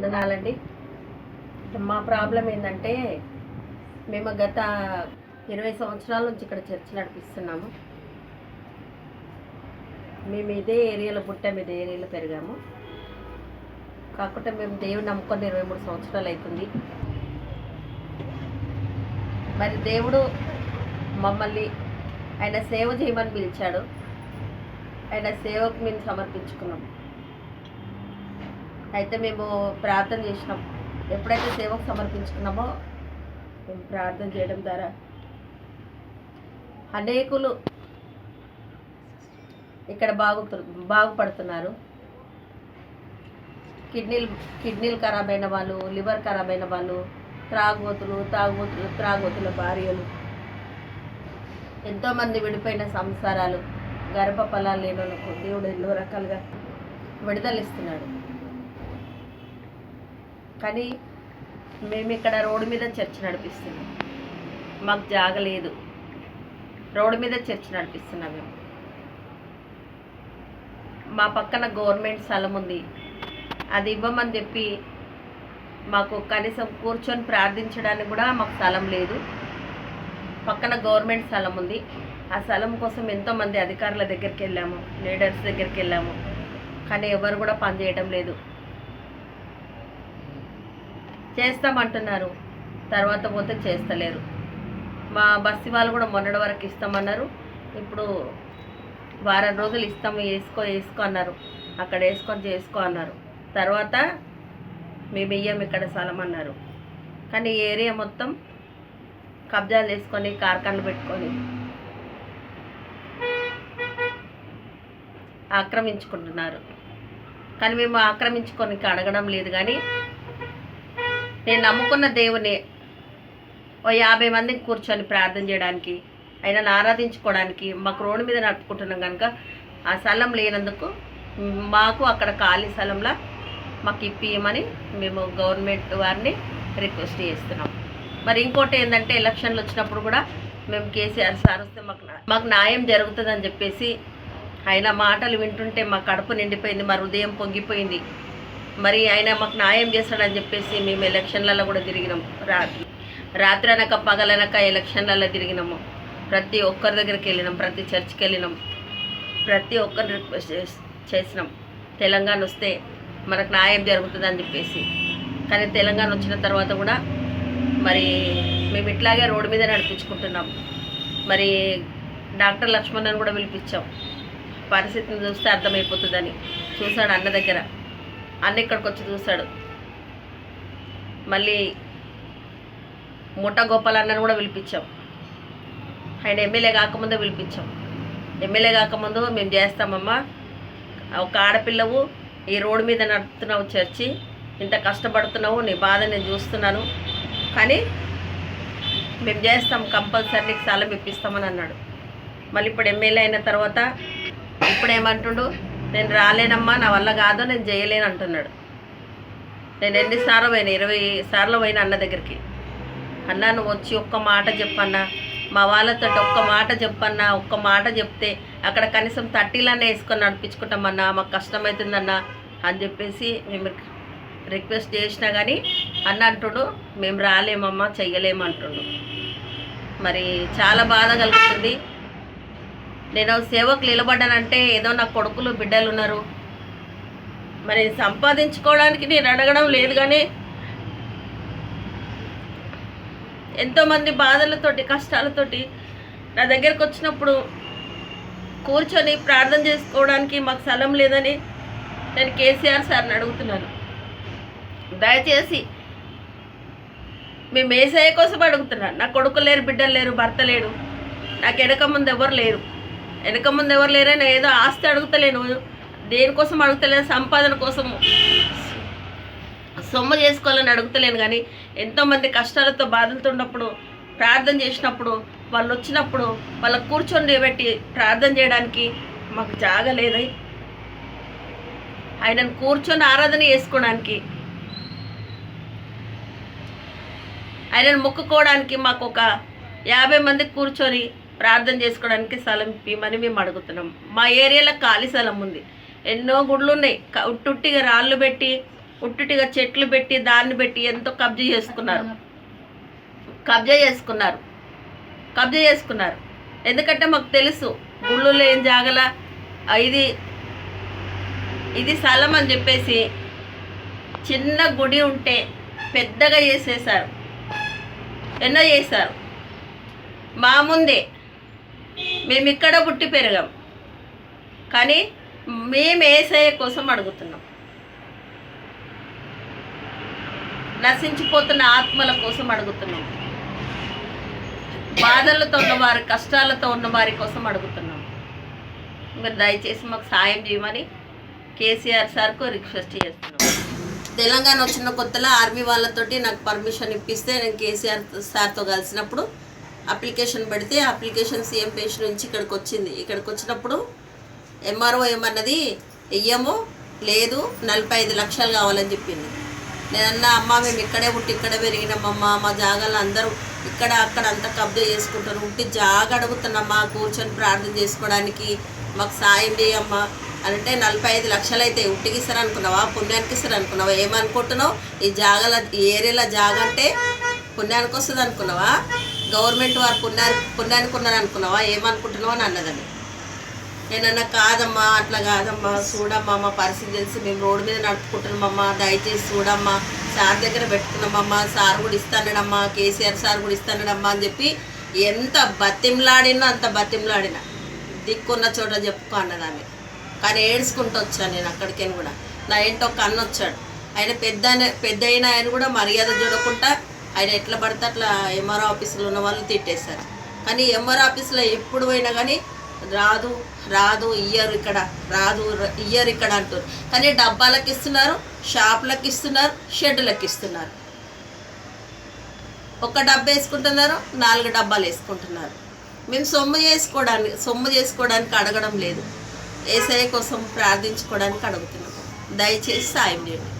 వందనాలండి. మా ప్రాబ్లం ఏంటంటే మేము గత 20 సంవత్సరాల నుంచి ఇక్కడ చర్చ్ నడిపిస్తున్నాము. మేము ఇదే ఏరియాలో పుట్టాము, ఇదే ఏరియాలో పెరిగాము. కాకపోతే మేము దేవుని నమ్ముకొని 23 సంవత్సరాలు అవుతుంది. మరి దేవుడు మమ్మల్ని ఆయన సేవ చేయమని పిలిచాడు. ఆయన సేవకు మేము సమర్పించుకున్నాం. అయితే మేము ప్రార్థన చేసినాం. ఎప్పుడైతే సేవకు సమర్పించుకున్నామో మేము ప్రార్థన చేయడం ద్వారా అనేకులు ఇక్కడ బాగుపడుతున్నారు. కిడ్నీలు ఖరాబ్ అయిన వాళ్ళు, లివర్ ఖరాబ్ అయిన వాళ్ళు, త్రాగుబోతుల భార్యలు, ఎంతోమంది విడిపోయిన సంసారాలు, గర్భఫలాలు లేని వాళ్ళకు దేవుడు ఎన్నో రకాలుగా విడుదలిస్తున్నాడు. కానీ మేము ఇక్కడ రోడ్డు మీద చర్చ్ నడిపిస్తున్నాం. మాకు జాగలేదు, రోడ్డు మీద చర్చ్ నడిపిస్తున్నాం. మేము మా పక్కన గవర్నమెంట్ స్థలం ఉంది, అది ఇవ్వమని చెప్పి మాకు కనీసం కూర్చొని ప్రార్థించడానికి కూడా మాకు స్థలం లేదు. పక్కన గవర్నమెంట్ స్థలం ఉంది. ఆ స్థలం కోసం ఎంతోమంది అధికారుల దగ్గరికి వెళ్ళాము, లీడర్స్ దగ్గరికి వెళ్ళాము, కానీ ఎవరు కూడా పనిచేయడం లేదు. చేస్తామంటున్నారు, తర్వాత పోతే చేస్తలేరు. మా బస్సు వాళ్ళు కూడా మొన్నటి వరకు ఇస్తామన్నారు, ఇప్పుడు వారం రోజులు ఇస్తాము, వేసుకో అన్నారు. అక్కడ వేసుకొని చేసుకో అన్నారు. తర్వాత మేము ఇయ్యం ఇక్కడ స్థలం అన్నారు. కానీ ఈ ఏరియా మొత్తం కబ్జాలు వేసుకొని కార్ఖానలు పెట్టుకొని ఆక్రమించుకుంటున్నారు. కానీ మేము ఆక్రమించుకొని అడగడం లేదు. కానీ నేను నమ్ముకున్న దేవుని 50 మందిని కూర్చొని ప్రార్థన చేయడానికి, ఆయనను ఆరాధించుకోవడానికి మాకు రోడ్డు మీద నడుపుకుంటున్నాం. కనుక ఆ స్థలం లేనందుకు మాకు అక్కడ ఖాళీ స్థలంలో మాకు ఇప్పియమని మేము గవర్నమెంట్ వారిని రిక్వెస్ట్ చేస్తున్నాం. మరి ఇంకోటి ఏంటంటే ఎలక్షన్లు వచ్చినప్పుడు కూడా మేము కేసీఆర్ సార్ వస్తే మాకు న్యాయం జరుగుతుందని చెప్పేసి ఆయన మాటలు వింటుంటే మా కడుపు నిండిపోయింది, మా హృదయం పొంగిపోయింది. మరి ఆయన మాకు న్యాయం చేస్తాడని చెప్పేసి మేము ఎలక్షన్లలో కూడా తిరిగినాం. రాత్రి అనక పగలనక ఎలక్షన్లలో తిరిగినాము. ప్రతి ఒక్కరి దగ్గరికి వెళ్ళినాం, ప్రతి చర్చ్కి వెళ్ళినాం, ప్రతి ఒక్కరిని రిక్వెస్ట్ చేసినాం తెలంగాణ వస్తే మనకు న్యాయం జరుగుతుందని చెప్పేసి. కానీ తెలంగాణ వచ్చిన తర్వాత కూడా మరి మేము ఇట్లాగే రోడ్డు మీద నడిపించుకుంటున్నాం. మరి డాక్టర్ లక్ష్మణ్ని కూడా పిలిపించాం. పరిస్థితిని చూస్తే అర్థమైపోతుందని చూశాడు అన్న దగ్గర. అన్న ఇక్కడికి వచ్చి చూశాడు. మళ్ళీ ముఠా గోపాల్ అన్నను కూడా పిలిపించాం. ఆయన ఎమ్మెల్యే కాకముందే పిలిపించాం. ఎమ్మెల్యే కాకముందు మేము చేస్తామమ్మా, ఒక ఆడపిల్లవు ఈ రోడ్డు మీద నడుపుతున్నావు, చర్చి ఇంత కష్టపడుతున్నావు, నీ బాధ నేను చూస్తున్నాను, కానీ మేము చేస్తాం, కంపల్సరీ నీకు స్థలం ఇప్పిస్తామని అన్నాడు. మళ్ళీ ఇప్పుడు ఎమ్మెల్యే అయిన తర్వాత ఇప్పుడు ఏమంటుండు, నేను రాలేనమ్మా, నా వల్ల కాదు, నేను చేయలేను అంటున్నాడు. నేను ఎన్నిసార్లు పోయినా, 20 సార్లు పోయినా అన్న దగ్గరికి. అన్నా నువ్వు వచ్చి ఒక్క మాట చెప్పన్నా, మా వాళ్ళతో ఒక్క మాట చెప్పన్నా, ఒక్క మాట చెప్తే అక్కడ కనీసం 30లనే వేసుకొని నడిపించుకుంటామన్నా, మాకు కష్టమవుతుందన్నా అని చెప్పేసి మేము రిక్వెస్ట్ చేసినా కానీ అన్న అంటుడు మేము రాలేమమ్మా, చెయ్యలేమంటుండు. మరి చాలా బాధ కలుగుతుంది. నేను సేవకు నిలబడ్డానంటే ఏదో నా కొడుకులు బిడ్డలు ఉన్నారు, మరి సంపాదించుకోవడానికి నేను అడగడం లేదు. కానీ ఎంతోమంది బాధలతోటి కష్టాలతోటి నా దగ్గరకు వచ్చినప్పుడు కూర్చొని ప్రార్థన చేసుకోవడానికి మాకు స్థలం లేదని నేను కేసీఆర్ సార్ని అడుగుతున్నాను. దయచేసి మేము ఏసఐ కోసం అడుగుతున్నాను. నా కొడుకులు లేరు, బిడ్డలు లేరు, భర్త లేడు, నాకు వెనక ముందు ఎవరు లేరని ఏదో ఆస్తి అడుగుతలేను, దేనికోసం అడుగుతలేను, సంపాదన కోసము సొమ్ము చేసుకోవాలని అడుగుతలేను. కానీ ఎంతోమంది కష్టాలతో బాధలతో ఉన్నప్పుడు ప్రార్థన చేసినప్పుడు వాళ్ళు వచ్చినప్పుడు వాళ్ళకు కూర్చొని పెట్టి ప్రార్థన చేయడానికి మాకు జాగలేదు. ఆయనను కూర్చొని ఆరాధన చేసుకోవడానికి, ఆయనను మొక్కుకోవడానికి మాకు ఒక 50 మంది కూర్చొని ప్రార్థన చేసుకోవడానికి స్థలం ఇవ్వమని మేము అడుగుతున్నాం. మా ఏరియాలో ఖాళీ స్థలం ఉంది, ఎన్నో గుళ్ళు ఉన్నాయి, ఉట్టుట్టిగా రాళ్ళు పెట్టి ఉట్టుటిగా చెట్లు పెట్టి దాన్ని పెట్టి ఎంతో కబ్జా చేసుకున్నారు. ఎందుకంటే మాకు తెలుసు గుళ్ళు లేని జాగల ఇది స్థలం అని చెప్పేసి చిన్న గుడి ఉంటే పెద్దగా చేసేసారు, ఎన్నో చేశారు. మా ముందే మేము ఇక్కడ పుట్టి పెరిగాం, కానీ మేము యేసయ్య కోసం అడుగుతున్నాం. నశించిపోతున్న ఆత్మల కోసం అడుగుతున్నాం. బాధలతో ఉన్నవారి, కష్టాలతో ఉన్న వారి కోసం అడుగుతున్నాం. మీరు దయచేసి మాకు సాయం చేయమని కేసీఆర్ సార్కు రిక్వెస్ట్ చేస్తున్నాం. తెలంగాణ వచ్చిన కొత్తలో ఆర్మీ వాళ్ళతోటి నాకు పర్మిషన్ ఇప్పిస్తే నేను కేసీఆర్ సార్తో కలిసినప్పుడు అప్లికేషన్ పెడితే అప్లికేషన్ సీఎం పేజ్ నుంచి ఇక్కడికి వచ్చింది. ఇక్కడికి వచ్చినప్పుడు ఎంఆర్ఓ ఏమన్నది, ఇయ్యము లేదు 45 లక్షలు కావాలని చెప్పింది. నేనన్నా అమ్మ మేము ఇక్కడే పుట్టి ఇక్కడే పెరిగినామమ్మ, మా జాగాలు అందరూ ఇక్కడ అక్కడ అంతా కబ్జా చేసుకుంటారు, ఉంటే జాగా అడుగుతున్నామ్మా కూర్చొని ప్రార్థన చేసుకోవడానికి, మాకు సాయం చేయమ్మా అని అంటే 45 లక్షలు అయితే ఉట్టికి ఇస్తారు అనుకున్నావా, పుణ్యానికి ఇస్తారు అనుకున్నావా, ఏమనుకుంటున్నావు? ఈ జాగాల ఈ ఏరియాలో జాగా అంటే పుణ్యానికి వస్తుంది అనుకున్నావా, గవర్నమెంట్ వారు పుణ్యానికి ఉన్నారు అనుకున్నావా, ఏమనుకుంటున్నావు అని అన్నదని. నేనన్నా కాదమ్మా, అట్లా కాదమ్మా, చూడమ్మా మా పరిస్థితి తెలిసి మేము రోడ్డు మీద నడుపుకుంటున్నామమ్మా, దయచేసి చూడమ్మా, సార్ దగ్గర పెట్టుకున్నామమ్మా, సార్ కూడా ఇస్తానడమ్మా, కేసీఆర్ సార్ కూడా ఇస్తానడమ్మా అని చెప్పి ఎంత బతిమలాడినా అంత బతిమలాడినా దిక్కున్న చోట చెప్పుకో అన్నదాన్ని. కానీ ఏడ్చుకుంటూ వచ్చాను నేను అక్కడికి కూడా. నా ఏంటో కన్ను వచ్చాడు ఆయన, పెద్ద అయిన ఆయన కూడా మర్యాద చూడకుండా ఆయన ఎట్లా పడితే అట్లా ఎంఆర్ఓ ఆఫీసులో ఉన్న వాళ్ళు తిట్టేశారు. కానీ ఎంఆర్ఓ ఆఫీసులో ఎప్పుడు పోయినా కానీ రాదు ఇయ్యరు ఇక్కడ, ఇయ్యరు ఇక్కడ అంటారు. కానీ డబ్బాలకు ఇస్తున్నారు, షాపులకు ఇస్తున్నారు, షెడ్లకు ఇస్తున్నారు. ఒక డబ్బా వేసుకుంటున్నారు, 4 డబ్బాలు వేసుకుంటున్నారు. మేము సొమ్ము చేసుకోవడానికి అడగడం లేదు, యేసయ్య కోసం ప్రార్థించుకోవడానికి అడుగుతున్నాము. దయచేసి సాయం చేయండి.